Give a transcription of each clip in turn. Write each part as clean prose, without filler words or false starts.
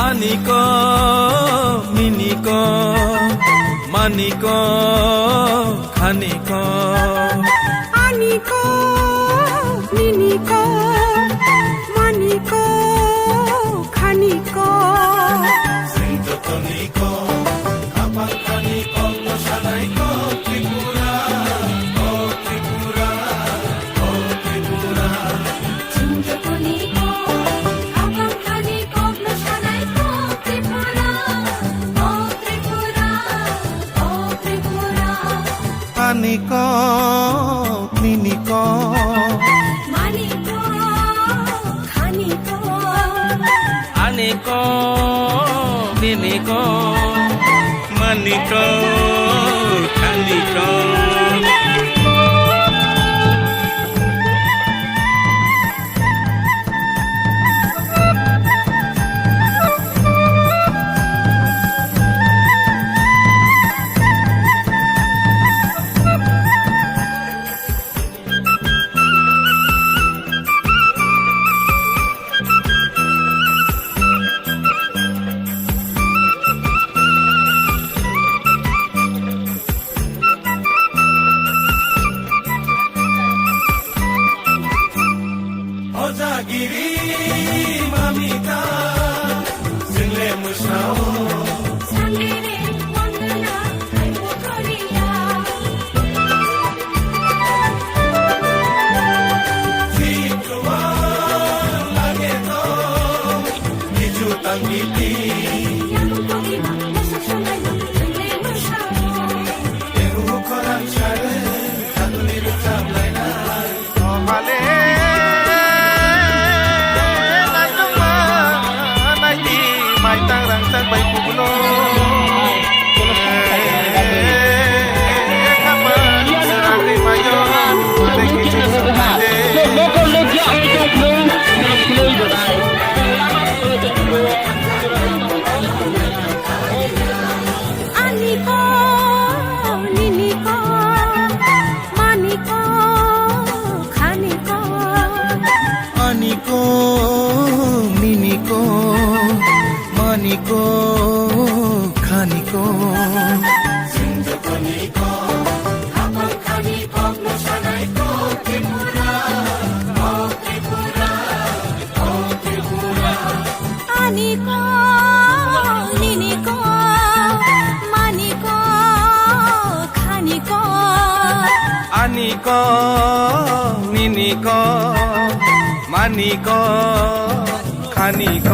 আনিক মিনিক মানিক খানিক আনিক মিনিক মানিক খানিক সিন্ধতনিক আপাখানিক মশালাইক ত্রিপুরা ও ত্রিপুরা ও ত্রিপুরা সিন্ধতনিক আপাখানিক মশালাইক ত্রিপুরা ও ত্রিপুরা ও ত্রিপুরা আনিক মিনিক মানিক খানিক আনিক মিনিক মানিক খানিক Ojagiri mamita single musao Sangere wandana kai pokoriya Sikwa lage to biju tangiti Yamu pokima nasa shonai single musao Eru koran share kaduni rucham laina Omale mai tang rang sang bai pulo Anik minik manik khanik আনিক মিনিক মানিক খানিক সিন্ধতনিক আপাখানিক মশালাইক ত্রিপুরা ও ত্রিপুরা ও Tripura Anik minik manik khanik আনিক মিনিক মানিক খানিক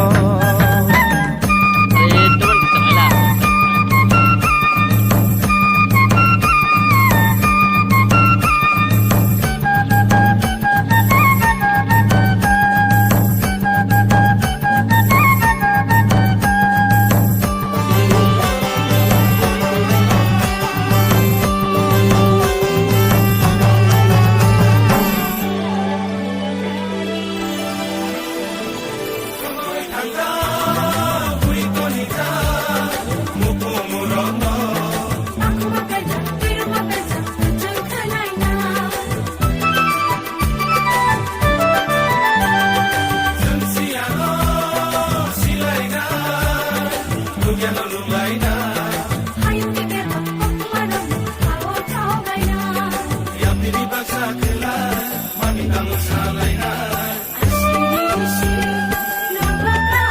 Aku mapeja tiru mapeja jangkanaina Hayu kiketa kokmaro hao chaugaina Asiri nabaka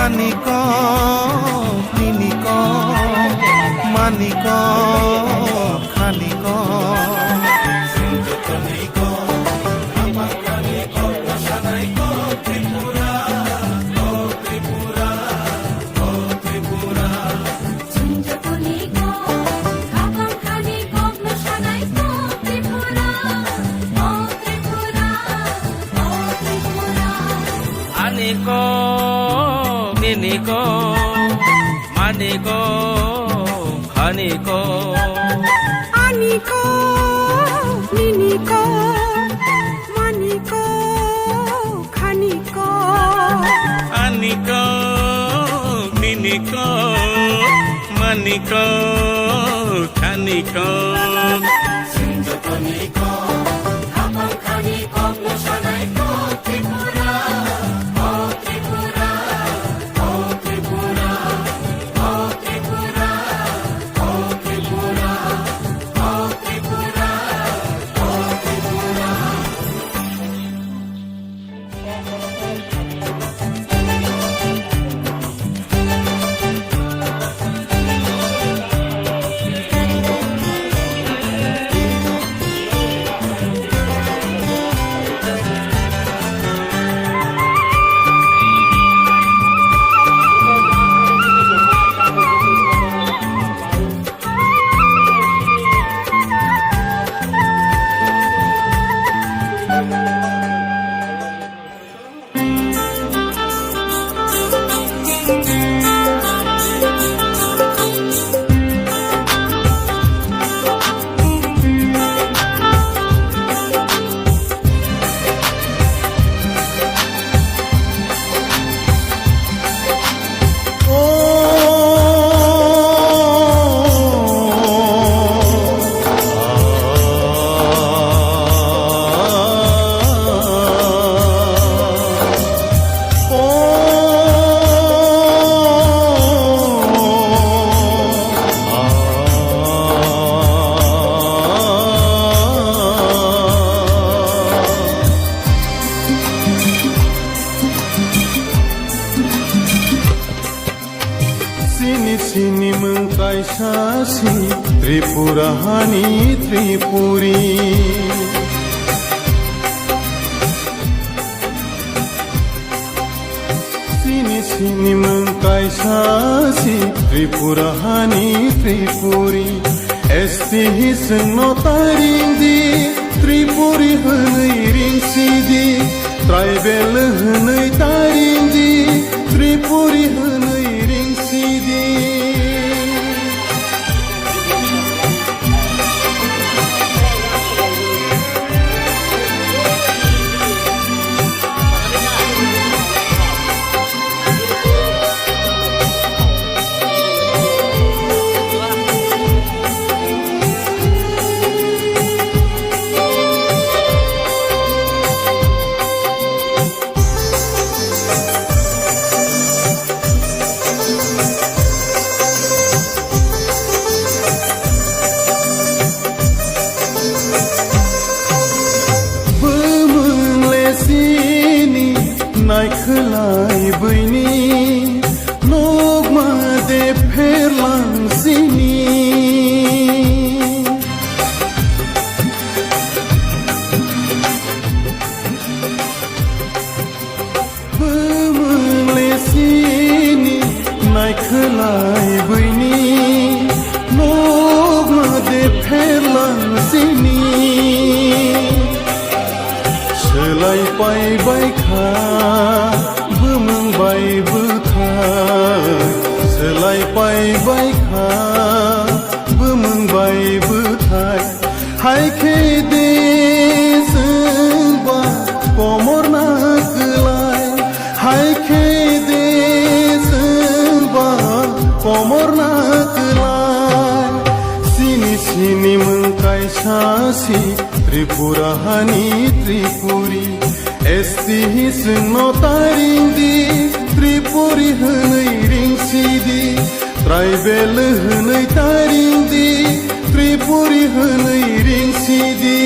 আনিক মিনিক মানিক খানিক সিন্ধতনিক আপাখানিক মশালাইক ত্রিপুরা ও ত্রিপুরা ও ত্রিপুরা সিন্ধতনিক আপাখানিক মশালাইক ত্রিপুরা ও ত্রিপুরা ও ত্রিপুরা আনিক মিনিক Haniko, Haniko, Aniko, Niniko, Maniko, Kaniko, Aniko, Niniko, Maniko, Kaniko. Sinjotoniko, Kapang Kaniko, Noshanaiko, Tripura, oh Tripura, oh Tripura, oh Tripura, oh Tripura, oh Tripura, oh Tripura. Sini mengkai sasi Tripura hani Tripuri Sini mengkai sasi Tripura hani Tripuri Esti hiseng no tarindi Tripuri hanai ring sidi Traibel hanai tarindi Tripuri hanai ring sidi Nai khlai băini Nogma de perlang sini Bămâle sini Nai khlai băini Nogma de perlang sini Selai pai bai kha Bumang bai bukha Selai pai bai kha Bumang bai buthai Hai ke de samba Komor na kelai Hai ke de samba Komor na kelai Sini mengkai sasi Tripura hani Tripuri Esti hiseng no tarindi Tripuri hanai ring sidi Traibel hanai tarindi Tripuri hanai ring sidi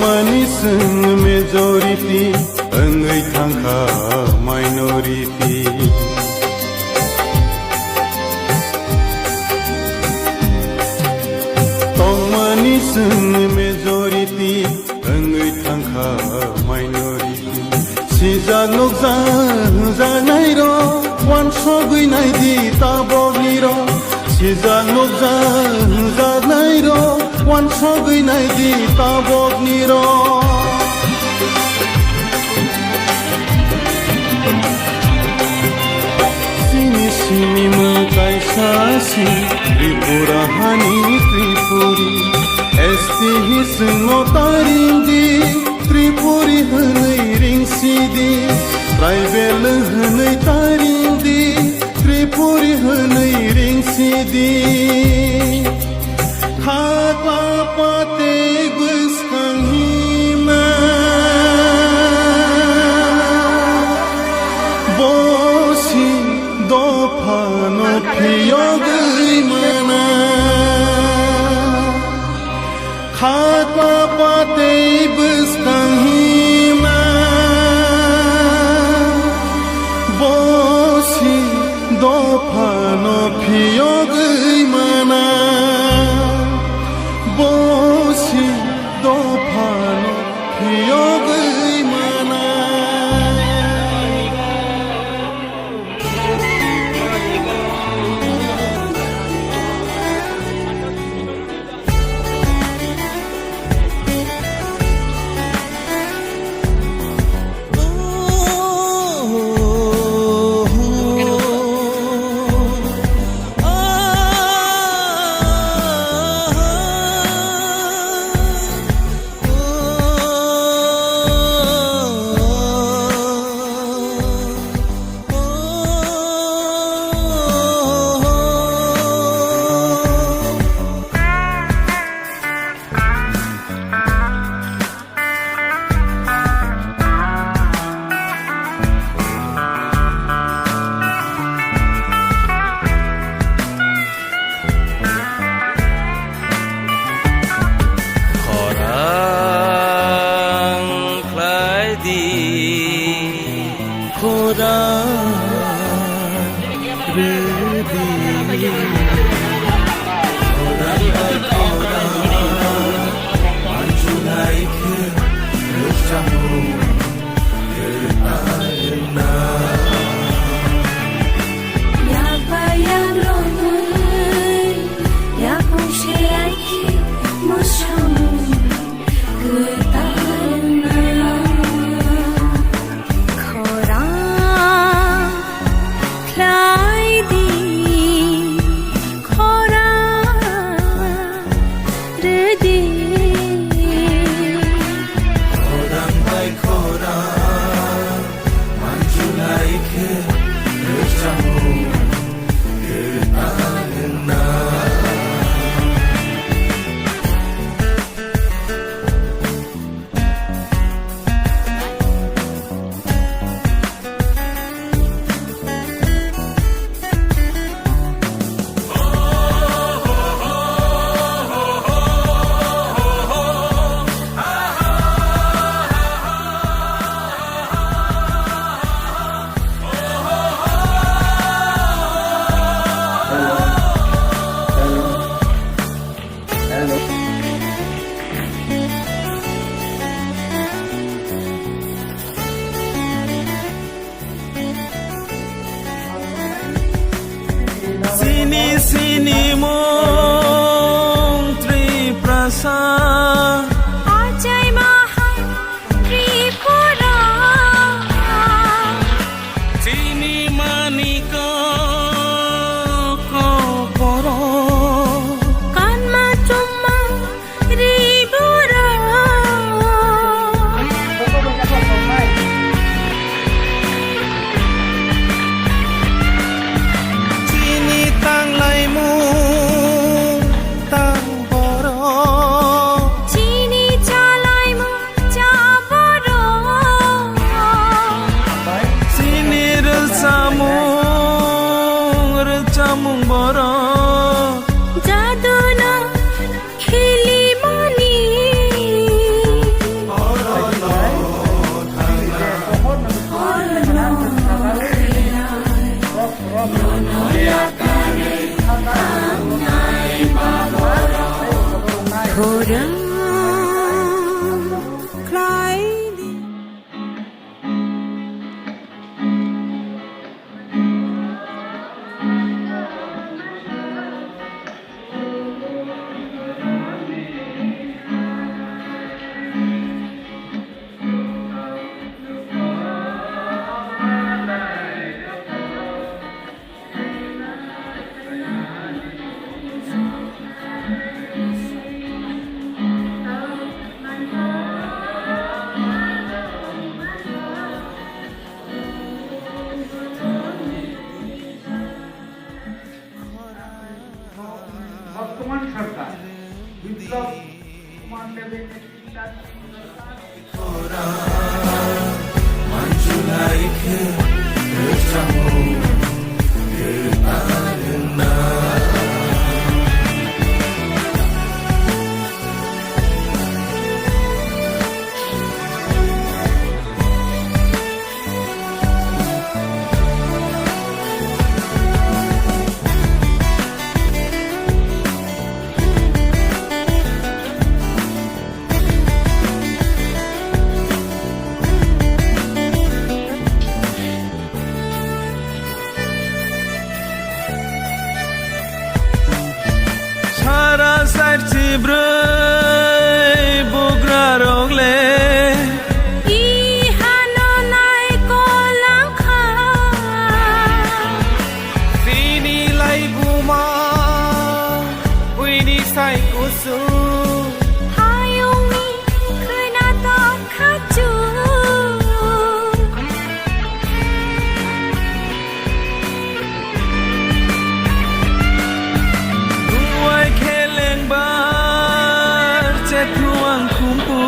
Maniseng majority Engai thangka minority Tong maniseng majority थांखा minority सिजाक नुजानाय र' वानस'गैनाय दि ताबगनि र' सिजाक नुजानाय र' वानस'गैनाय दि ताबगनि र' सिनि मुंखाय सासि त्रिपुरा हानि Tripuri ST हिसङो तारिंदि Tripuri होनै रिंसिदि tribal होनै तारिंदि त्रिपुरि होनै रिंसिदि थाक्ला पाते गोसखांहिमा बसि दफानो फियगै मोना खाक्ला पाते गोसखांहिमा बसि दफानो फियगै मोना बसि दफानो फियगै Mona Sini mong Triprasad Ajay Mahan Tripura Sini manika ko poro Kanma Tumma Ribura Sini tang lai mu tang poro Chini Chalai Mu Chabaro Sini recamung boro Jaduna Khili Mani Khorang Klai বর্তমান সরকার বিপ্লব কুমার দেবের নেতৃত্বাধীন সরকার Sara sarchi brai bugra rogle Ihano nai kolang kha Sini lai buma Uini sai kusu Hayumi khna to khaju Duai kheleng bar Chethuang kumpu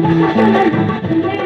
Thank you.